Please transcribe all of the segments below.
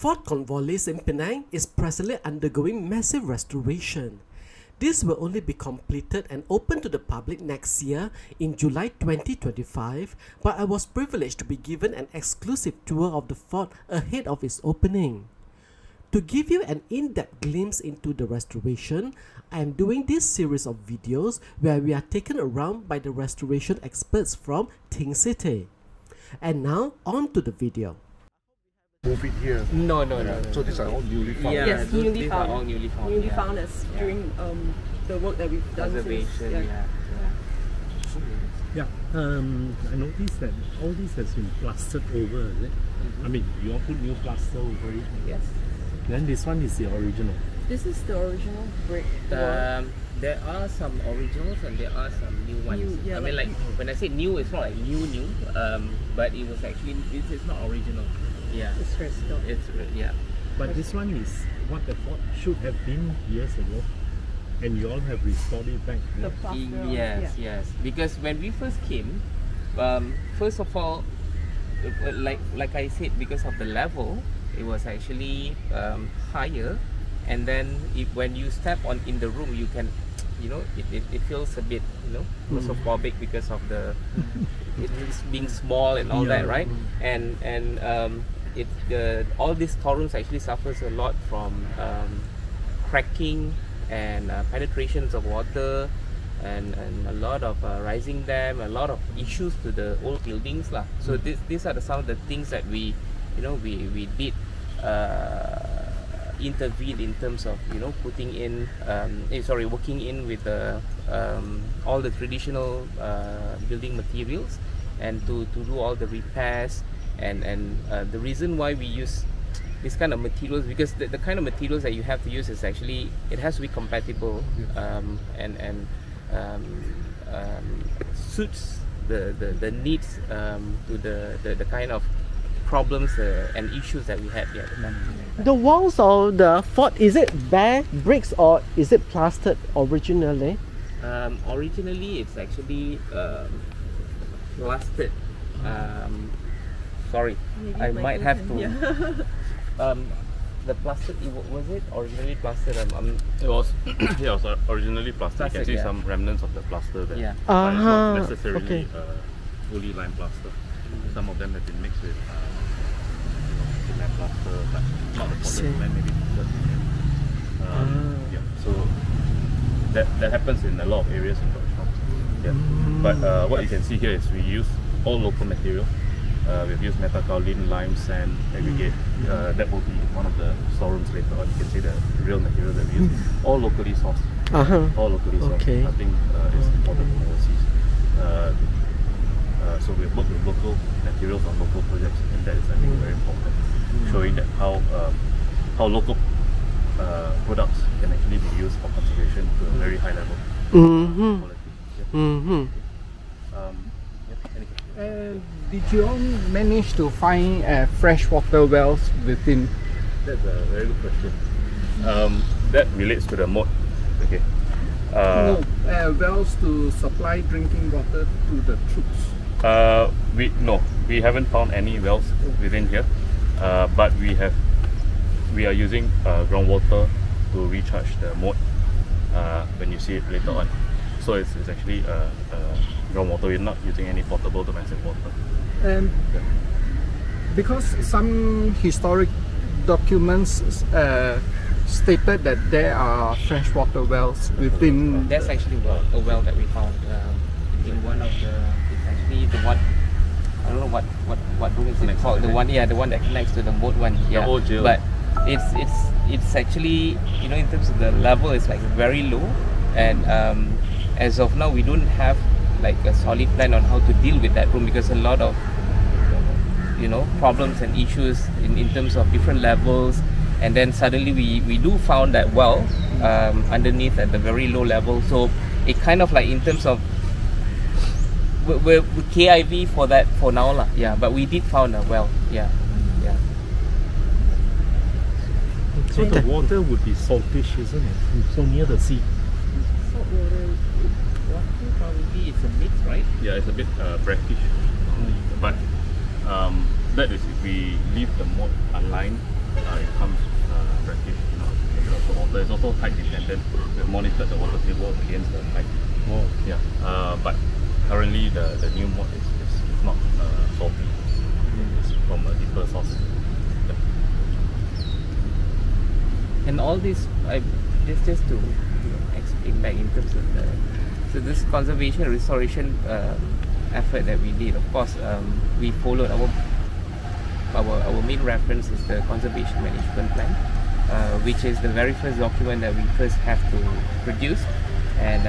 Fort Cornwallis in Penang is presently undergoing massive restoration. This will only be completed and open to the public next year in July 2025, but I was privileged to be given an exclusive tour of the fort ahead of its opening. To give you an in-depth glimpse into the restoration, I am doing this series of videos where we are taken around by the restoration experts from ThinkCity. And now, on to the video. Move it here. No. So these are all newly found. Yeah, Yes, these are all newly found. Newly found as during the work that we've done. Observation, I noticed that all this has been plastered over, is it? I mean, you all put new plaster over it. Yes. Then this one is the original. This is the original brick. There are some originals and there are some new ones. Yeah, I mean, like when I say new, it's not like new. But it was actually this is not original. Yeah. It's restored. But this one is what the fort should have been years ago, and you all have restored it back. The plaster. Yes. Because when we first came, first of all, like I said, because of the level, it was actually higher, and then when you step on in the room, you can, it feels a bit, claustrophobic because of the it is being small and all that, right? And all these storerooms actually suffers a lot from cracking and penetrations of water and a lot of rising dam, a lot of issues to the old buildings lah. So these are some of the things that we did intervene in terms of putting in working in with all the traditional building materials and to do all the repairs and the reason why we use this kind of materials, because the kind of materials that you have to use is actually, it has to be compatible and suits the needs to the kind of problems and issues that we had here at the time. The walls of the fort, is it bare bricks or is it plastered originally? Originally it's actually plastered. Sorry, I might have to. The plastered, was it originally plastered? It was originally plastered. You can see some remnants of the plaster there. Yeah. But it's not necessarily fully lime plaster. Some of them have been mixed with cement plaster, but not the cement, maybe so that happens in a lot of areas in Georgetown. But what you can see here is we use all local material. We've used metakaolin, lime, sand, aggregate. That will be one of the storerooms later on. You can see the real material that we use. All locally sourced. All locally sourced. Okay. Nothing is imported from overseas. So we work with local materials on local projects, and that is, I think, very important, showing that how local products can actually be used for conservation to a very high level. Quality. Did you all manage to find freshwater wells within? That's a very good question. That relates to the moat. Okay. Wells to supply drinking water to the troops. We haven't found any wells within here, but we are using groundwater to recharge the moat when you see it later on. So it's actually groundwater. We're not using any potable domestic water. And because some historic documents stated that there are freshwater wells within. That's actually a well that we found in one of the. It's actually the one. I don't know what room is it called. The one that connects to the moat one. Yeah. The old jail. But it's actually, in terms of the level, it's like very low, and as of now we don't have like a solid plan on how to deal with that room, because a lot of problems and issues in terms of different levels, and then suddenly we do found that well underneath at the very low level. So it kind of like, in terms of we're KIV for that for now lah. Yeah, but we did found a well. Yeah. So the water would be saltish, isn't it? So near the sea. Salt water probably it's a mix, right? Yeah, it's a bit brackish, but that is if we leave the moat unlined. also height dependent. We monitored the water table against the height. Oh. Yeah, but currently the new mod is not salty. It's from a deeper source. Yeah. And all this, just to explain back in terms of so this conservation and restoration effort that we did. Of course, we followed our main reference is the conservation management plan, which is the very first document that we first have to produce and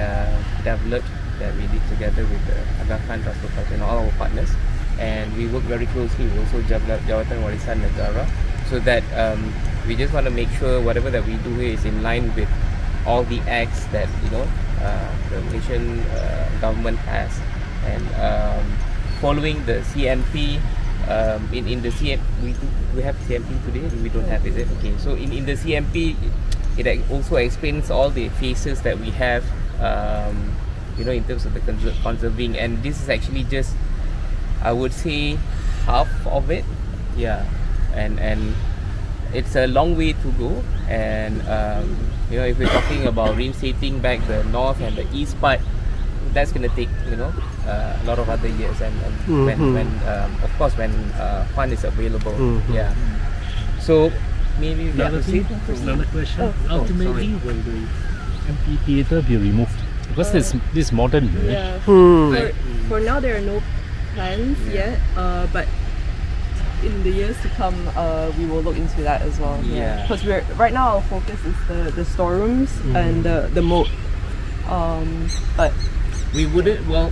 develop, that we did together with the Aga Khan Trust and all our partners. And we work very closely with also Jabatan Warisan Negara, so that we just want to make sure whatever that we do here is in line with all the acts that the Malaysian government has. And following the CMP, in the CMP, we have CMP today. We don't have, is it? Okay, so in the CMP, it also explains all the phases that we have, in terms of the conserving. And this is actually just, I would say, half of it. Yeah, and it's a long way to go. And if we're talking about reinstating back the north and the east part, that's going to take a lot of other years. And when of course when fund is available. Yeah. So maybe Another question. Ultimately, will the amphitheater be removed? Because this modern, Yeah. For now, there are no plans yet, but in the years to come, we will look into that as well. Yeah. Because right now our focus is the storerooms and the moat. But we wouldn't. Well,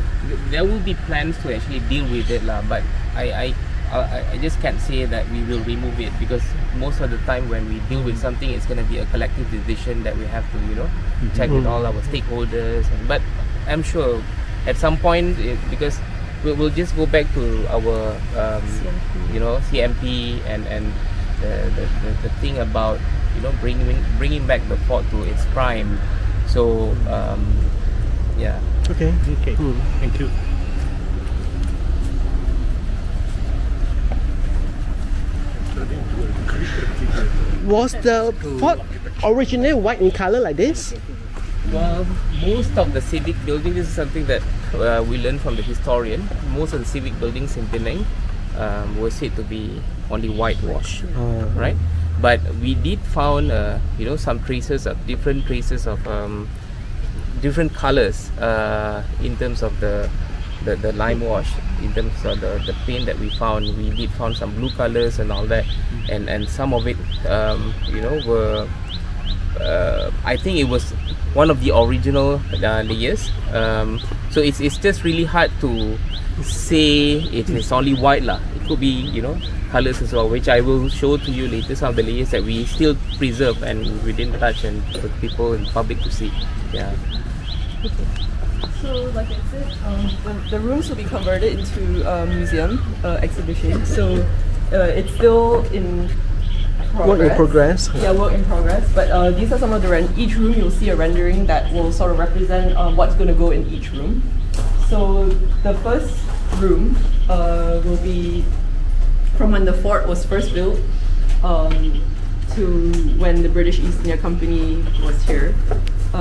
there will be plans to actually deal with it, lah. But I just can't say that we will remove it, because most of the time when we deal with something, it's going to be a collective decision that we have to, check with all our stakeholders. But I'm sure at some point, because we'll just go back to our CMP and the thing about bringing back the fort to its prime. So yeah. Okay. Thank you. Was the fort originally white in color like this? Well, most of the civic buildings, this is something that we learned from the historian. Most of the civic buildings in Penang were said to be only whitewashed, right? But we did found, some different traces of different colors in terms of the lime wash. In terms of the paint that we found, we did found some blue colors and all that, and some of it, were. I think it was one of the original layers. So it's just really hard to say it is only white lah. It could be colors as well, which I will show to you later. Some of the layers that we still preserve and we didn't touch, and for people in public to see. Yeah. so, like I said, the rooms will be converted into a museum exhibition. So it's still in progress. Work in progress. Yeah, work in progress. But these are some of the each room you'll see a rendering that will sort of represent what's going to go in each room. So the first room will be from when the fort was first built to when the British East India Company was here.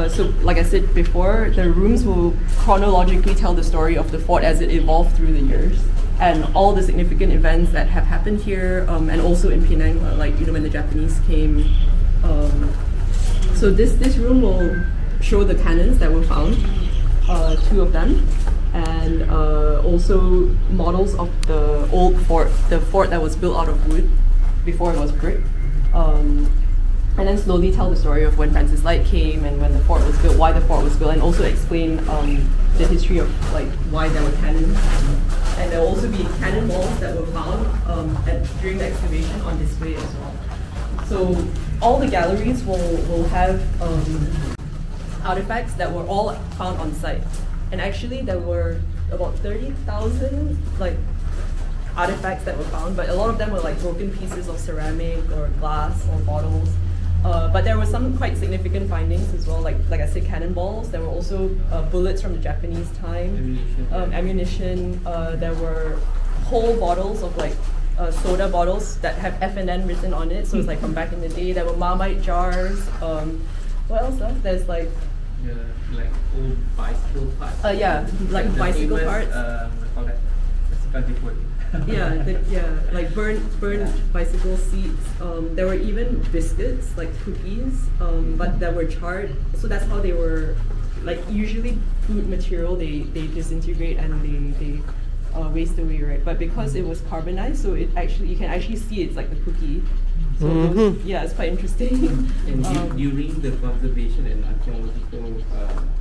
So like I said before, the rooms will chronologically tell the story of the fort as it evolved through the years, and all the significant events that have happened here, and also in Penang, like when the Japanese came. So this room will show the cannons that were found, 2 of them, and also models of the old fort, the fort that was built out of wood before it was brick. And then slowly tell the story of when Francis Light came and when the fort was built, why the fort was built, and also explain the history of why there were cannons. And there will also be cannonballs that were found during the excavation on display as well. So all the galleries will have artifacts that were all found on site. And actually there were about 30,000 artifacts that were found, but a lot of them were broken pieces of ceramic or glass or bottles. But there were some quite significant findings as well, like I said, cannonballs. There were also bullets from the Japanese time, ammunition. There were whole bottles of soda bottles that have F&N written on it, so it's from back in the day. There were Marmite jars. What else? There's like Like old bicycle parts. yeah, like The bicycle famous, parts. We call that bicycle depot. Like burnt bicycle seats. There were even biscuits, like cookies, but that were charred. So that's how they were. Like usually, food material they disintegrate and they waste away, right? But because it was carbonized, so it actually you can actually see it's like the cookie. So yeah, it's quite interesting. And during the conservation and archaeological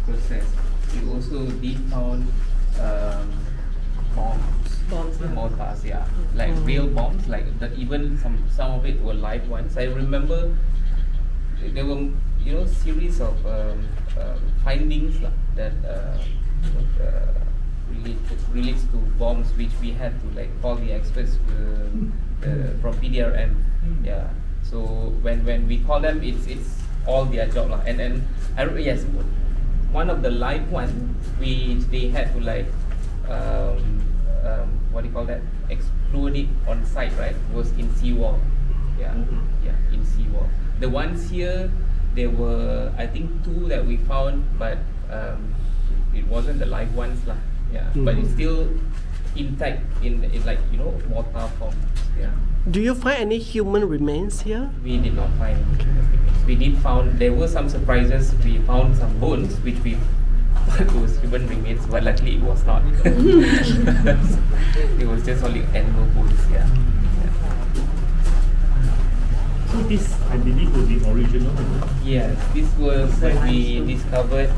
process, we also did found Bombs, yeah. mortars, yeah, like real bombs, like that. Even some of it were live ones. I remember there were series of findings that relates to bombs, which we had to like call the experts from PDRM. Yeah. So when we call them, it's all their job lah. And yes, one of the live ones which they had to like what do you call that? Explode it on site, right? Was in seawall. Yeah, in seawall. The ones here, there were I think 2 that we found, but it wasn't the live ones lah. Yeah, but it's still intact in like mortar form. Yeah. Do you find any human remains here? We did not find any human remains. We did found there were some surprises. We found some bones which we thought it was human remains, but luckily it was not. It was just only animal bones. Yeah. So this, I believe, was the original. Yes, this was when we discovered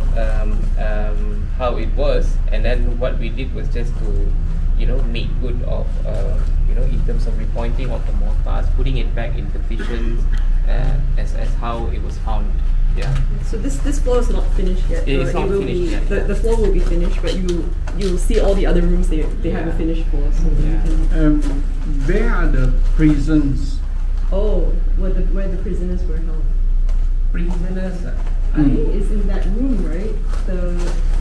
how it was, and then what we did was just to, make good of, in terms of repointing of the mortars, putting it back in positions as how it was found. Yeah. So this floor is not finished yet. It's not will finished be, yet. The floor will be finished, but you'll see all the other rooms they haven't finished for. So you can. Where are the prisons? Oh, where the prisoners were held. Prisoners. I think it's in that room, right?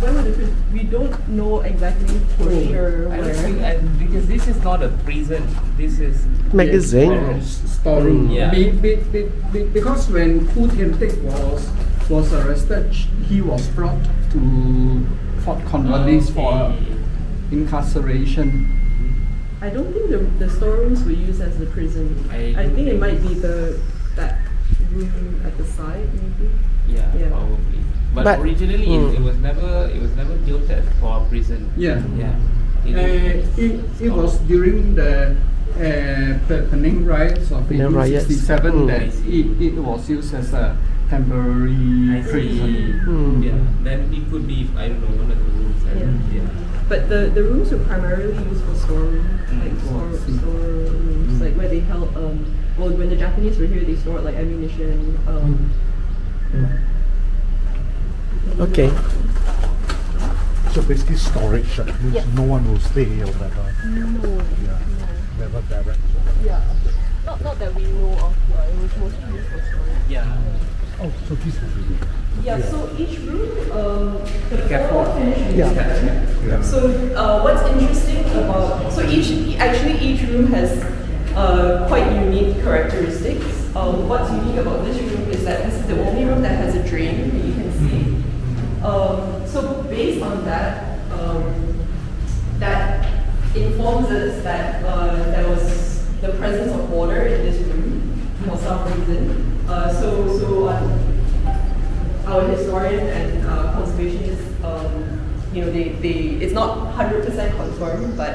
Where were the we don't know exactly for sure I don't where. think because this is not a prison. This is Magazine. Storeroom. Yeah. Because when Pu Tiantek was arrested, he was brought to Fort Cornwallis for incarceration. I don't think the storerooms were used as the prison. I think it might be that room at the side, maybe. Yeah, Yeah. probably. But originally it was never built for a prison. Yeah. Yeah. It was during the Penang riots of Penang riots. 1867 that it was used as a temporary prison. Yeah. Then it could be, I don't know, one of the rooms. Yeah. But the rooms were primarily used for storeroom, like storerooms, like where they held. Well, when the Japanese were here, they stored like ammunition. Okay. So basically storage, means no one will stay or whatever. No. Yeah. Never direct. Yeah. Not that we know of. Yeah, it was mostly used for storage. Yeah. Oh, so this will be good. Yeah. So each room, the Careful. floor finished. Yeah. So what's interesting about each room has quite unique characteristics. What's unique about this room is that this is the only room that has a drain that you can see. So based on that, that informs us that there was the presence of water in this room for some reason. So our historian and conservationists, it's not 100% confirmed, but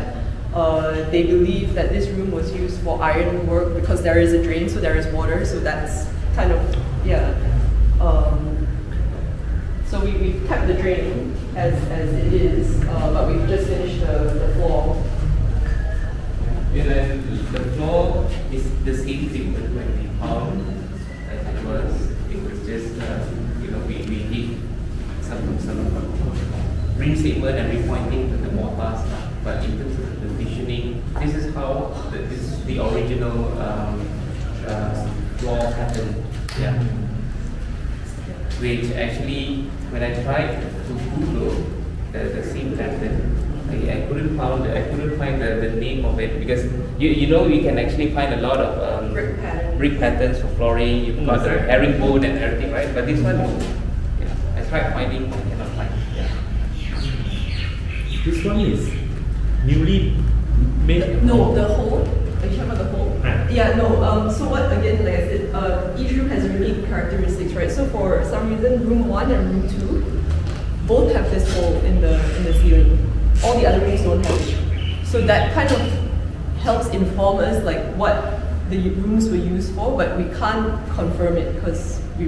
they believe that this room was used for iron work because there is a drain, so there is water. So that's kind of so we've kept the drain as it is, but we've just finished the floor. And then the floor is the same thing when we found as it was. It was just we did some restatement and repointing to the mortars. But in terms of the positioning, this is how this is the original floor pattern. Yeah. Which actually, when I tried to Google the same pattern, I couldn't find the name of it, because you know you can actually find a lot of brick patterns for flooring. You've got the herringbone and everything, right? But this one, I tried finding, I cannot find. Yeah. This one is newly made. No, the hole. Are you talking about the hole? Yeah, no. So what again? Like I said, each room has unique characteristics, right? So for some reason, room 1 and room 2 both have this hole in the ceiling. All the other rooms don't have it. So that kind of helps inform us like what the rooms were used for, but we can't confirm it because we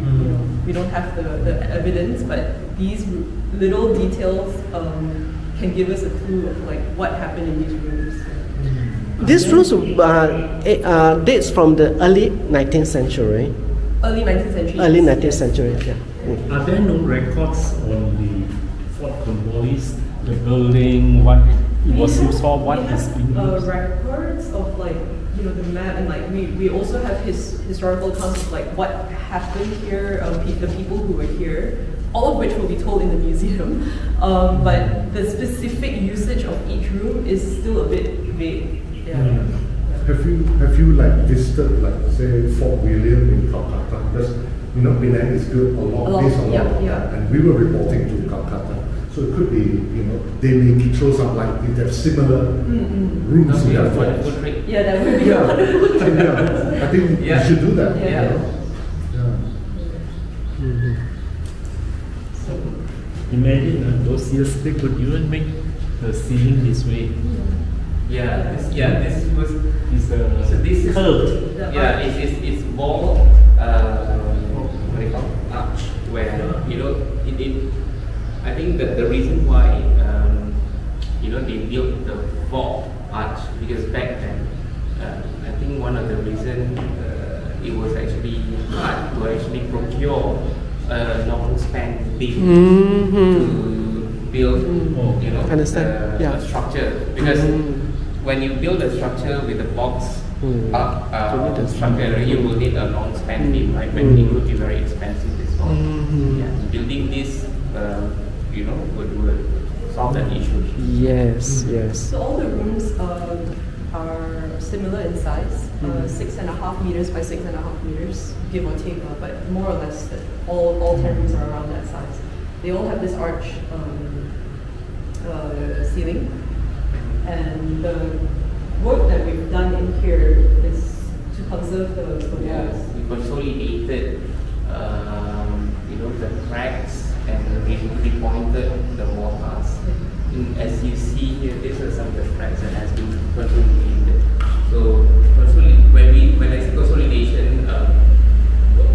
don't have the evidence. But these little details can give us a clue of like what happened in these rooms. These rooms dates from the early 19th century. Early 19th century. Early 19th century, yeah. Are there no records on the Fort Cornwallis, the building, what it was used for, what is being used? Records of like the map, and like we also have historical accounts of like what happened here, the people who were here, all of which will be told in the museum. But the specific usage of each room is still a bit vague. Yeah. Have you like visited like say Fort William in Calcutta? Because Penang is built a lot based on that, and we were reporting to Calcutta. So it could be, they may throw some light if they have similar rooms in their forts. Yeah, that would be wonderful. I think you should do that. So imagine those years they could even make the ceiling this way. This was so this is curved. It's wall what do you call it? Arch, where I think that the reason why they built the vault arch, because back then I think one of the reasons it was actually hard to actually procure a long span beam to build a structure, because when you build a structure with a box structure, you will need a long span beam, right? But it could be very expensive as well. Building this would solve that issue. Yes. So all the rooms are similar in size, 6.5 meters by 6.5 meters, give or take, but more or less all 10 rooms are around that size. They all have this arch ceiling, and the work that we've done in here is to conserve the walls. We consolidated the cracks and basically pointed the wall parts. As you see here, these are some of the cracks that has been consolidated. So when I say consolidation,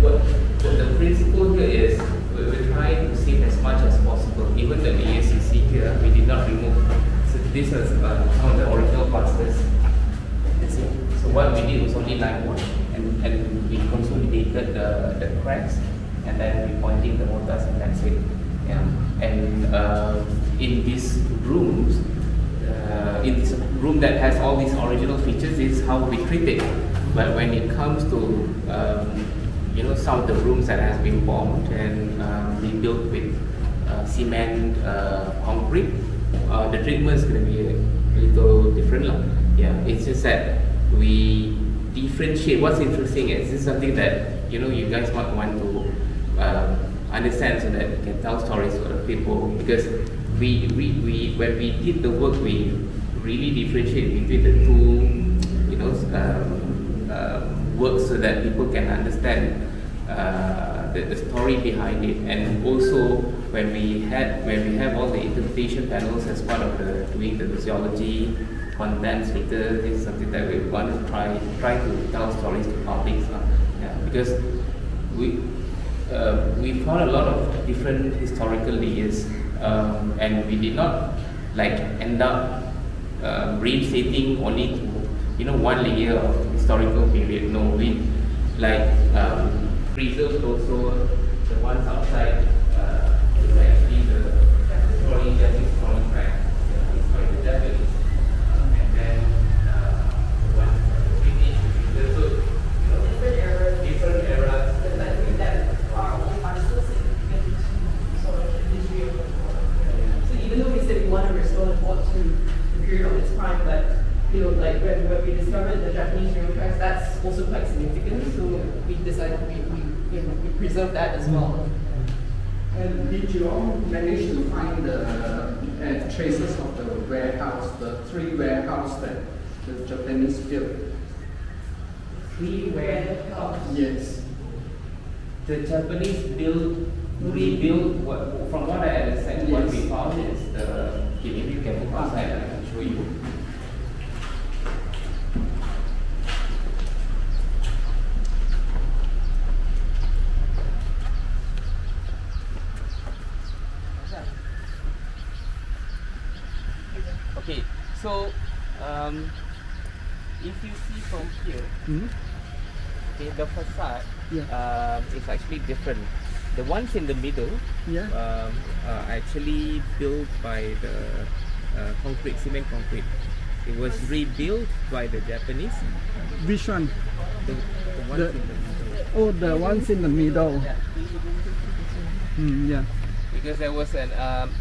what the principle here is we're trying to save as much as possible. Even the layers you see here, we did not remove. So this is some of the original clusters. So what we did was only line wash, and we consolidated the cracks, and then we pointing the mortars, and that's it. And in these rooms, in this room that has all these original features, this is how we treat it. But when it comes to some of the rooms that has been bombed and been built with cement, concrete, the treatment is going to be a little different. It's just that we differentiate. What's interesting is this is something that you guys might want to understand, so that you can tell stories to other people, because we when we did the work, we really differentiate between the two works, so that people can understand the story behind it. And also when we have all the interpretation panels as part of doing the physiology contents later, this is something that we want to try to tell stories to public, because we found a lot of different historical layers, and we did not end up restating only to one layer of historical period. No, we preserved also the ones outside. Is actually the story, Japanese story track, the Japanese, and then the one British. So different eras. So even though we said we want to restore the fort to we preserve that as well. And did you all manage to find the traces of the warehouse, the 3 warehouses that the Japanese built? 3 warehouse. Yes. The Japanese rebuilt. From what I understand, what we found is the. Maybe you can move outside and I can show you. Okay, so if you see from here, okay, the facade is actually different. The ones in the middle are actually built by the cement concrete. It was rebuilt by the Japanese. Which one? The ones in the middle. Oh, the ones in the middle. Yeah. Because there was an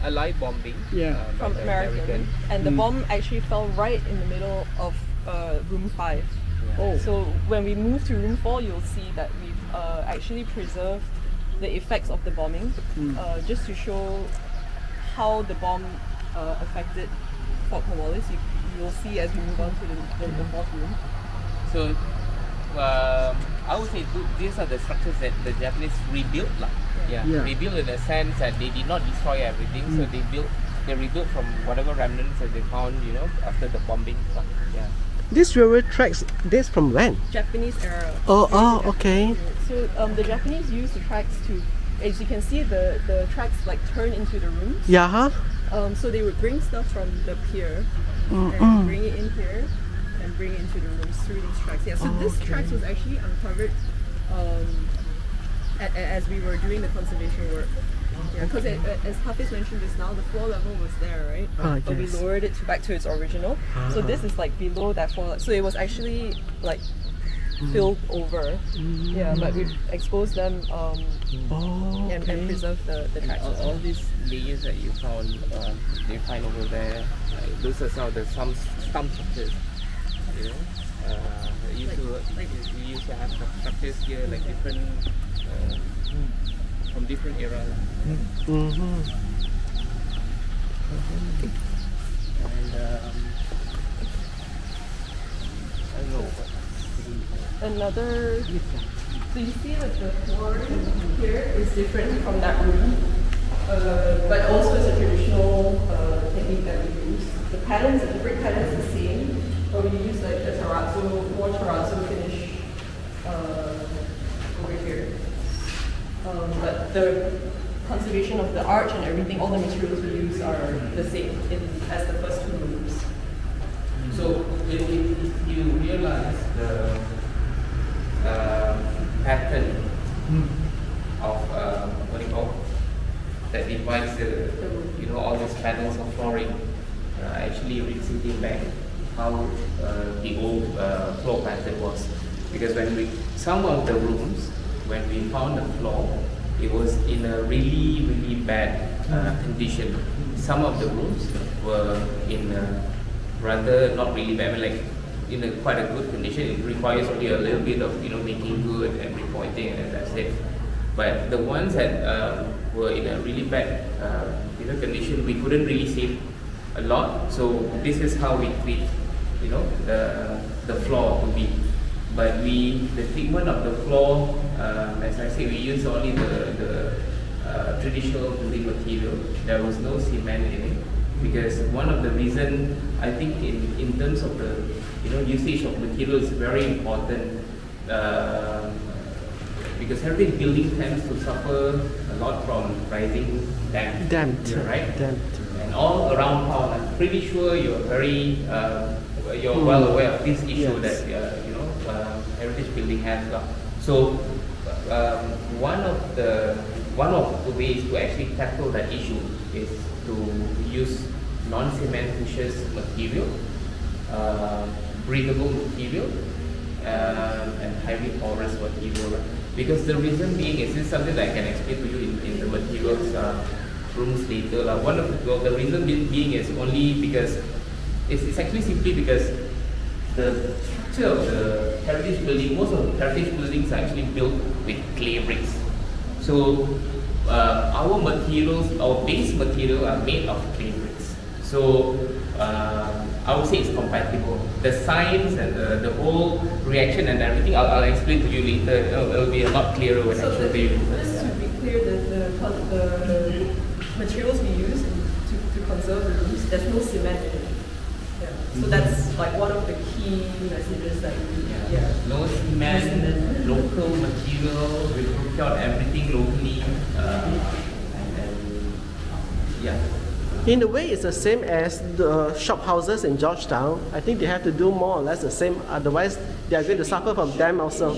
Allied bombing by From the American, and the bomb actually fell right in the middle of room 5. Yeah. So when we move to room 4, you'll see that we've actually preserved the effects of the bombing, just to show how the bomb affected Fort Cornwallis. You'll see as we move on to the 4th room. So I would say these are the structures that the Japanese rebuilt. Rebuilt in the sense that they did not destroy everything, so they rebuilt from whatever remnants that they found, after the bombing. Yeah. This railway tracks, this from when? Japanese era. Okay. So the Japanese used the tracks to, as you can see, the tracks like turn into the rooms. Yeah. So they would bring stuff from the pier and bring it in here and bring it into the rooms through these tracks. Yeah. So this tracks was actually uncovered as we were doing the conservation work. Yeah, because as Hafiz mentioned just now, the floor level was there, right? But we lowered it back to its original. So this is like below that floor. So it was actually like filled over. Yeah, but we've exposed them and preserved the tracks. All these layers that you found, they find over there, those are some of the stump structures. We used to have structures here like different. From different eras. And I don't know. Another. So you see that the floor here is different from that room, but also it's a traditional technique that we use. The patterns, the brick pattern is the same, but we use like the terrazzo, more terrazzo finish over here. But the conservation of the arch and everything, all the materials we use are the same as the first 2 rooms. So if you realize the pattern of what do you call that divides all these patterns of flooring, actually rethinking back how the old floor pattern was, because some of the rooms, when we found the floor, it was in a really, really bad condition. Some of the rooms were in rather not really bad, but like in quite a good condition. It requires only a little bit of making good and repointing, and that's it. But the ones that were in a really bad condition, we couldn't really save a lot. So this is how we treat the floor to be. But the treatment of the floor, as I say, we use only the traditional building material. There was no cement in it, because one of the reasons, I think, in terms of the usage of material is very important, because every building tends to suffer a lot from rising damp. Right? And all around town, I'm pretty sure you're well aware of this issue that heritage building has. So one of the ways to actually tackle that issue is to use non-cementitious material, breathable material, and highly porous material. Because the reason being is, this is something that I can explain to you in the materials rooms later. The reason being is only because it's actually simply because the structure of the heritage building, most of the heritage buildings are actually built with clay bricks. So our materials, our base material are made of clay bricks. So I would say it's compatible. The science and the whole reaction and everything, I'll explain to you later. It'll be a lot clearer when I show you later. Just to be clear, the materials we use to conserve the rooms, there's no cement in it. Yeah. So that's like one of the key messages that we No cement, local material, we procure everything locally. In a way, it's the same as the shop houses in Georgetown. I think they have to do more or less the same, otherwise they are going to suffer from them also. A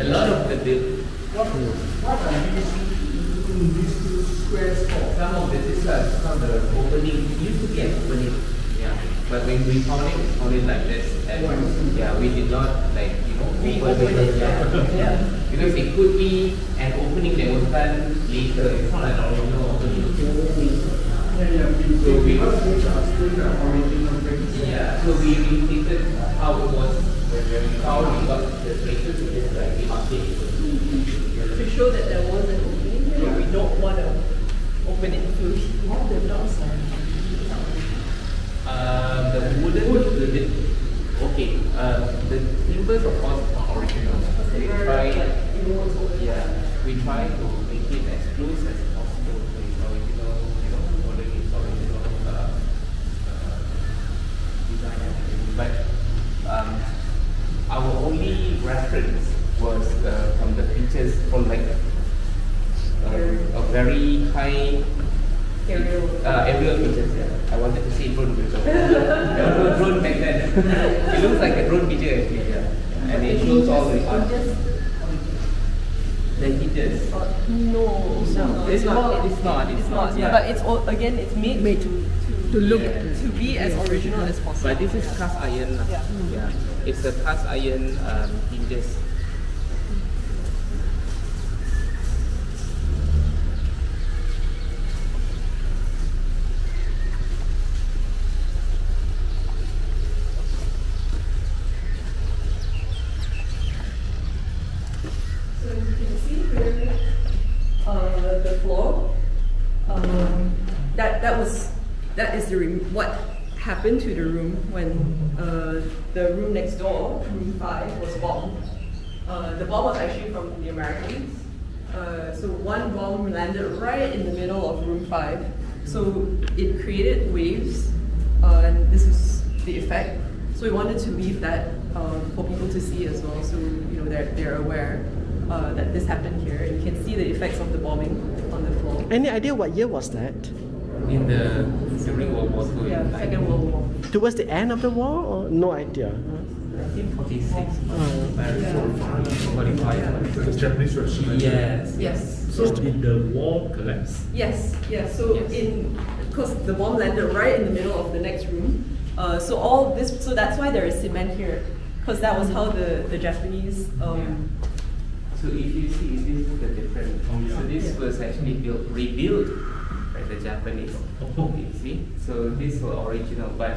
lot of the What are these two squares for? some of this is some of the opening. It used to be an opening, but when we found it like this, and we did not open it. Because it could be an opening that was done later. It's not an original opening. So we imitated how it was when we got the places to just to show that there was an opening here, we don't want to open it fully. The doors the wooden, the timbers of course are original. We try to make it as close as possible to its original, following its original design and everything. But our only reference was from the pictures from like a very high aerial pictures. I wanted to say drone picture. There was no drone back then. It looks like a drone picture actually, and it shows all the heaters. No, It's not. Yeah. But it's all, again, it's made to look to be as original as possible. But this is cast iron. Yeah. It's a cast iron hinges. That is the room. What happened to the room when the room next door, room 5, was bombed? The bomb was actually from the Americans. So one bomb landed right in the middle of room 5. So it created waves, and this is the effect. So we wanted to leave that for people to see as well, so they're aware that this happened here. And you can see the effects of the bombing on the floor. Any idea what year was that? During World War II. Yeah, Second World War. Towards the end of the war, or no idea? 1946. 45. The Japanese Revolution. Yes. So did the wall collapse? Yes. So because the bomb landed right in the middle of the next room, so that's why there is cement here, because that was how the Japanese. So if you see, this is the difference. So this was actually rebuilt by the Japanese. You see, so these were original, but